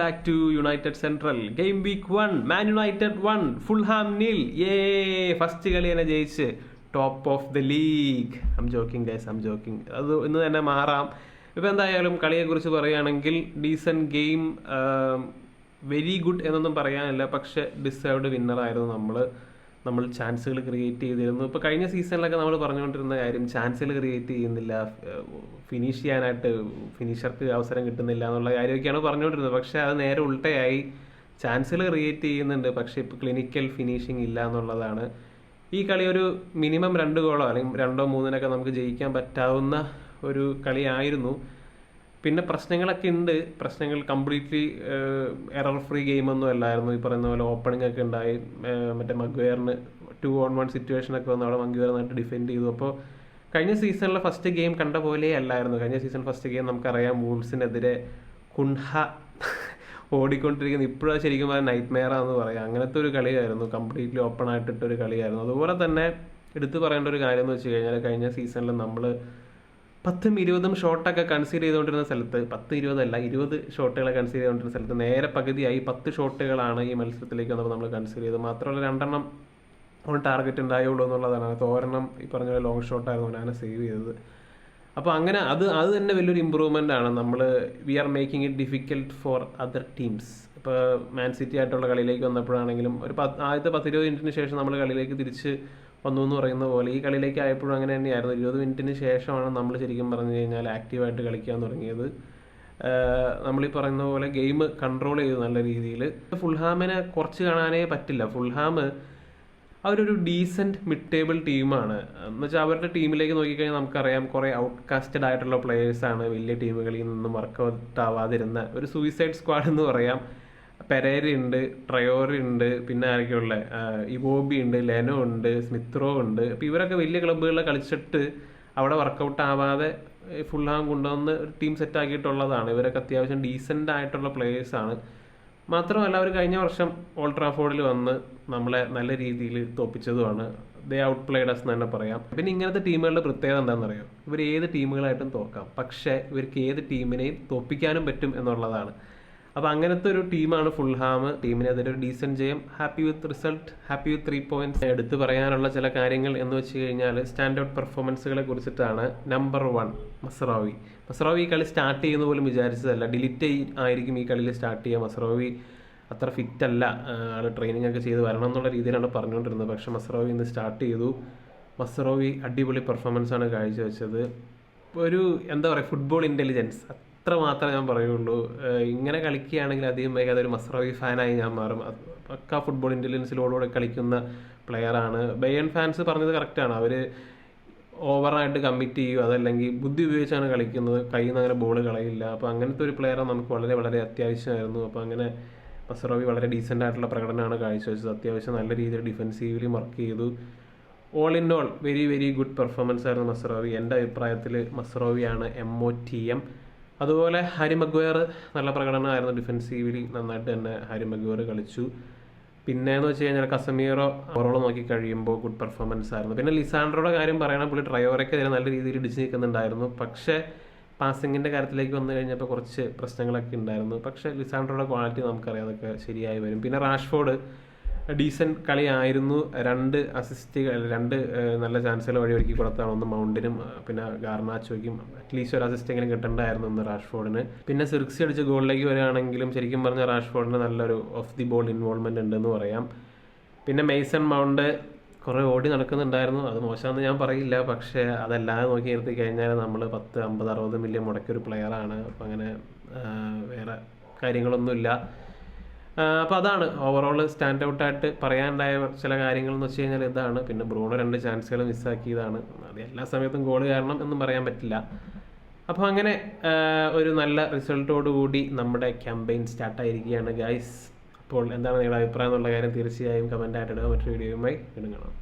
Back to United Central. Game week 1. Man United 1. Fulham 0. Yay! First കളി തന്നെ ജയിച്ച് top of the league. I'm joking guys, I'm joking. അത് ഇന്ന് തന്നെ മാറാം. ഇപ്പോൾ എന്തായാലും കളിയെക്കുറിച്ച് പറയുകയാണെങ്കിൽ ഡീസൻറ്റ് ഗെയിം, വെരി ഗുഡ് എന്നൊന്നും പറയാനില്ല. പക്ഷേ ഡിസേർവ്ഡ് വിന്നറായിരുന്നു നമ്മൾ ചാൻസുകൾ ക്രിയേറ്റ് ചെയ്തിരുന്നു. ഇപ്പോൾ കഴിഞ്ഞ സീസണിലൊക്കെ നമ്മൾ പറഞ്ഞുകൊണ്ടിരുന്ന കാര്യം, ചാൻസുകൾ ക്രിയേറ്റ് ചെയ്യുന്നില്ല, ഫിനിഷ് ചെയ്യാനായിട്ട് ഫിനിഷർക്ക് അവസരം കിട്ടുന്നില്ല എന്നുള്ള കാര്യമൊക്കെയാണ് പറഞ്ഞുകൊണ്ടിരുന്നത്. പക്ഷേ അത് നേരെ ഉൾട്ടയായി. ചാൻസുകൾ ക്രിയേറ്റ് ചെയ്യുന്നുണ്ട്, പക്ഷേ ഇപ്പോൾ ക്ലിനിക്കൽ ഫിനിഷിങ് ഇല്ല എന്നുള്ളതാണ്. ഈ കളി ഒരു മിനിമം 2 ഗോളോ അല്ലെങ്കിൽ 2-3 നമുക്ക് ജയിക്കാൻ പറ്റാവുന്ന ഒരു കളിയായിരുന്നു. പിന്നെ പ്രശ്നങ്ങളൊക്കെ ഉണ്ട്. പ്രശ്നങ്ങൾ കംപ്ലീറ്റ്ലി എറർ ഫ്രീ ഗെയിമൊന്നും അല്ലായിരുന്നു. ഈ പറയുന്ന പോലെ ഓപ്പണിംഗ് ഒക്കെ ഉണ്ടായി. മറ്റേ മഗ്വയറിന് 2-on-1 സിറ്റുവേഷനൊക്കെ വന്ന് അവിടെ മഗ്വയർ നന്നായിട്ട് ഡിഫെൻഡ് ചെയ്തു. അപ്പോൾ കഴിഞ്ഞ സീസണിലെ ഫസ്റ്റ് ഗെയിം കണ്ട പോലെ അല്ലായിരുന്നു. കഴിഞ്ഞ സീസൺ ഫസ്റ്റ് ഗെയിം നമുക്കറിയാം, വൂൾസിനെതിരെ കുൻഹ ഓടിക്കൊണ്ടിരിക്കുന്നത്. ഇപ്പോഴാണ് ശരിക്കും പറയാൻ നൈറ്റ് മെയറാന്ന് പറയാം. അങ്ങനത്തെ ഒരു കളിയായിരുന്നു, കംപ്ലീറ്റ്ലി ഓപ്പൺ ആയിട്ടിട്ടൊരു കളിയായിരുന്നു. അതുപോലെ തന്നെ എടുത്തു പറയേണ്ട ഒരു കാര്യം എന്ന് വെച്ച് കഴിഞ്ഞാൽ, കഴിഞ്ഞ സീസണിൽ നമ്മൾ 10-20 ഷോട്ടൊക്കെ കൺസീഡ് ചെയ്തുകൊണ്ടിരുന്ന സ്ഥലത്ത്, 10-20 അല്ല 20 ഷോട്ടുകളെ കൺസീഡ് ചെയ്തുകൊണ്ടിരുന്ന സ്ഥലത്ത് നേരെ പകുതിയായി 10 ഷോട്ടുകളാണ് ഈ മത്സരത്തിലേക്ക് വന്നപ്പോൾ നമ്മൾ കൺസീഡ് ചെയ്തത്. മാത്രമല്ല 2 ടാർഗറ്റ് ഉണ്ടായുള്ളൂ എന്നുള്ളതാണ്. അത് ഒരെണ്ണം ഈ പറഞ്ഞ പോലെ ലോങ് ഷോട്ടായിരുന്നു ഞാൻ സേവ് ചെയ്തത്. അപ്പോൾ അങ്ങനെ അത് തന്നെ വലിയൊരു ഇമ്പ്രൂവ്മെൻ്റ് ആണ്. We are making it difficult for other teams. ഇപ്പോൾ മാൻ സിറ്റി ആയിട്ടുള്ള കളിയിലേക്ക് വന്നപ്പോഴാണെങ്കിലും ആദ്യത്തെ 10-20 മിനിറ്റിന് ശേഷം നമ്മൾ കളിയിലേക്ക് തിരിച്ച് വന്നു എന്ന് പറയുന്ന പോലെ ഈ കളിയിലേക്ക് ആയപ്പോഴും അങ്ങനെ തന്നെയായിരുന്നു. 20 മിനിറ്റിന് ശേഷമാണ് നമ്മൾ ശരിക്കും പറഞ്ഞു കഴിഞ്ഞാൽ ആക്റ്റീവായിട്ട് കളിക്കാൻ തുടങ്ങിയത്. നമ്മളീ പറയുന്ന പോലെ ഗെയിം കൺട്രോൾ ചെയ്തു നല്ല രീതിയിൽ. ഫുൾഹാമിനെ കുറച്ച് കാണാനേ പറ്റില്ല. ഫുൾഹാം അവരൊരു ഡീസൻറ്റ് മിഡ് ടേബിൾ ടീമാണ്. എന്നുവെച്ചാൽ അവരുടെ ടീമിലേക്ക് നോക്കിക്കഴിഞ്ഞാൽ നമുക്കറിയാം, കുറേ ഔട്ട്കാസ്റ്റഡ് ആയിട്ടുള്ള പ്ലേയേഴ്സാണ് വലിയ ടീമുകളിൽ നിന്നും വർക്കൗട്ട് ആവാതിരുന്ന ഒരു സൂയിസൈഡ് സ്ക്വാഡ് എന്ന് പറയാം. പെരേര ഉണ്ട്, ട്രയോറി ഉണ്ട്, പിന്നെ ആരൊക്കെയുള്ള ഇവോബി ഉണ്ട്, ലെനോ ഉണ്ട്, സ്മിത്രോ ഉണ്ട്. അപ്പോൾ ഇവരൊക്കെ വലിയ ക്ലബ്ബുകളിൽ കളിച്ചിട്ട് അവിടെ വർക്കൗട്ട് ആവാതെ ഫുൾഹാം കൊണ്ടുവന്ന് ഒരു ടീം സെറ്റാക്കിയിട്ടുള്ളതാണ്. ഇവരൊക്കെ അത്യാവശ്യം ഡീസൻ്റ് ആയിട്ടുള്ള പ്ലേയേഴ്സാണ്. മാത്രമല്ല അവർ കഴിഞ്ഞ വർഷം ഓൾഡ് ട്രാഫോർഡിൽ വന്ന് നമ്മളെ നല്ല രീതിയിൽ തോപ്പിച്ചതുമാണ്. ദേ ഔട്ട് പ്ലേഡ് എന്ന് തന്നെ പറയാം. പിന്നെ ഇങ്ങനത്തെ ടീമുകളുടെ പ്രത്യേകത എന്താണെന്നറിയോ? ഇവർ ഏത് ടീമുകളായിട്ടും തോക്കാം, പക്ഷേ ഇവർക്ക് ഏത് ടീമിനെയും തോപ്പിക്കാനും പറ്റും എന്നുള്ളതാണ്. അപ്പോൾ അങ്ങനത്തെ ഒരു ടീമാണ് ഫുൾഹാം. ടീമിനെതിരെ ഒരു ഡീസൻറ്റ് ജയം. Happy with result, happy with 3 points. എടുത്തു പറയാനുള്ള ചില കാര്യങ്ങൾ എന്ന് വെച്ച് കഴിഞ്ഞാൽ സ്റ്റാൻഡ് ഔട്ട് പെർഫോമൻസുകളെ കുറിച്ചിട്ടാണ്. നമ്പർ 1 മസ്റാവി ഈ കളി സ്റ്റാർട്ട് ചെയ്യുന്ന പോലും വിചാരിച്ചതല്ല. ഡിലിറ്റ് ആയിരിക്കും ഈ കളിയിൽ സ്റ്റാർട്ട് ചെയ്യുക. മസ്റാവി അത്ര ഫിറ്റ് അല്ല, ആൾ ട്രെയിനിങ് ഒക്കെ ചെയ്ത് വരണം എന്നുള്ള രീതിയിലാണ് പറഞ്ഞുകൊണ്ടിരുന്നത്. പക്ഷേ മസ്റാവി ഇന്ന് സ്റ്റാർട്ട് ചെയ്തു. മസ്റാവി അടിപൊളി പെർഫോമൻസാണ് കാഴ്ചവെച്ചത്. ഒരു എന്താ പറയുക, ഫുട്ബോൾ ഇൻ്റലിജൻസ് അത്ര മാത്രമേ ഞാൻ പറയുള്ളൂ. ഇങ്ങനെ കളിക്കുകയാണെങ്കിൽ അധികം വൈകാതെ ഒരു മസ്റാവി ഫാനായി ഞാൻ മാറും. പക്കാ ഫുട്ബോൾ ഇൻ്റലിജൻസിലോടുകൂടെ കളിക്കുന്ന പ്ലെയറാണ്. ബയൺ ഫാൻസ് പറഞ്ഞത് കറക്റ്റാണ്. അവർ ഓവറായിട്ട് കമ്മിറ്റ് ചെയ്യും, അതല്ലെങ്കിൽ ബുദ്ധി ഉപയോഗിച്ചാണ് കളിക്കുന്നത്. കയ്യിൽ നിന്ന് അങ്ങനെ ബോൾ കളയില്ല. അപ്പോൾ അങ്ങനത്തെ ഒരു പ്ലെയറെ നമുക്ക് വളരെ വളരെ അത്യാവശ്യമായിരുന്നു. അപ്പോൾ അങ്ങനെ മസ്റാവി വളരെ ഡീസൻ്റ് ആയിട്ടുള്ള പ്രകടനമാണ് കാഴ്ചവെച്ചത്. അത്യാവശ്യം നല്ല രീതിയിൽ ഡിഫെൻസീവ്ലി വർക്ക് ചെയ്തു. All in all very very good performance ആയിരുന്നു മസ്റാവി. എൻ്റെ അഭിപ്രായത്തിൽ മസ്റാവിയാണ് MOTM. അതുപോലെ ഹാരി മഗ്വയർ നല്ല പ്രകടനമായിരുന്നു. ഡിഫെൻസീവ്ലി നന്നായിട്ട് തന്നെ ഹാരി മഗ്വയർ കളിച്ചു. പിന്നെയെന്ന് വെച്ച് കഴിഞ്ഞാൽ കസമീറോ ഓവറോൾ നോക്കി കഴിയുമ്പോൾ ഗുഡ് പെർഫോമൻസ് ആയിരുന്നു. പിന്നെ ലിസാൻഡ്രോയുടെ കാര്യം പറയണം, പുള്ളി ട്രയോറയ്ക്കെതിരെ നല്ല രീതിയിൽ ഇടിച്ച് നിൽക്കുന്നുണ്ടായിരുന്നു. പക്ഷേ പാസിങ്ങിൻ്റെ കാര്യത്തിലേക്ക് വന്നു കഴിഞ്ഞപ്പോൾ കുറച്ച് പ്രശ്നങ്ങളൊക്കെ ഉണ്ടായിരുന്നു. പക്ഷേ ലിസാൻഡ്രോയുടെ ക്വാളിറ്റി നമുക്കറിയാം, അതൊക്കെ ശരിയായി വരും. പിന്നെ റാഷ്ഫോർഡ് ഡീസൻറ്റ് കളിയായിരുന്നു. 2 അസിസ്റ്റുകൾ, 2 നല്ല ചാൻസുകൾ വഴി ഒരുക്കി കൊടുത്താണ്. ഒന്ന് മൗണ്ടിനും പിന്നെ ഗാർനാച്ചോയ്ക്കും അറ്റ്ലീസ്റ്റ് ഒരു അസിസ്റ്റെങ്കിലും കിട്ടേണ്ടായിരുന്നു ഇന്ന് റാഷ്ഫോർഡിന്. പിന്നെ സിർക്സി അടിച്ച് ഗോളിലേക്ക് വരികയാണെങ്കിലും ശരിക്കും പറഞ്ഞാൽ റാഷ്ഫോർഡിന് നല്ലൊരു ഓഫ് ദി ബോൾ ഇൻവോൾവ്മെൻറ്റ് ഉണ്ടെന്ന് പറയാം. പിന്നെ മെയ്സൺ മൗണ്ട് കുറേ ഓടി നടക്കുന്നുണ്ടായിരുന്നു. അത് മോശമാണെന്ന് ഞാൻ പറയില്ല, പക്ഷേ അതല്ലാതെ നോക്കി നിർത്തി കഴിഞ്ഞാൽ നമ്മൾ 10, 50, 60 മില്യൺ മുടക്കിയൊരു പ്ലെയറാണ്. അപ്പോൾ അങ്ങനെ വേറെ കാര്യങ്ങളൊന്നുമില്ല. അപ്പോൾ അതാണ് ഓവറോൾ സ്റ്റാൻഡ് ഔട്ടായിട്ട് പറയാനുണ്ടായ ചില കാര്യങ്ങളെന്ന് വെച്ച് കഴിഞ്ഞാൽ ഇതാണ്. പിന്നെ ബ്രൂണോ 2 ചാൻസുകൾ മിസ്സാക്കിയതാണ്. അത് എല്ലാ സമയത്തും ഗോൾ കാരണം എന്നും പറയാൻ പറ്റില്ല. അപ്പോൾ അങ്ങനെ ഒരു നല്ല റിസൾട്ടോടുകൂടി നമ്മുടെ ക്യാമ്പയിൻ സ്റ്റാർട്ടായിരിക്കുകയാണ് ഗൈസ്. അപ്പോൾ എന്താണ് നിങ്ങളുടെ അഭിപ്രായം എന്നുള്ള കാര്യം തീർച്ചയായും കമൻ്റായിട്ട് ഇടുക. മറ്റൊരു വീഡിയോയുമായി ഇടുങ്ങണം.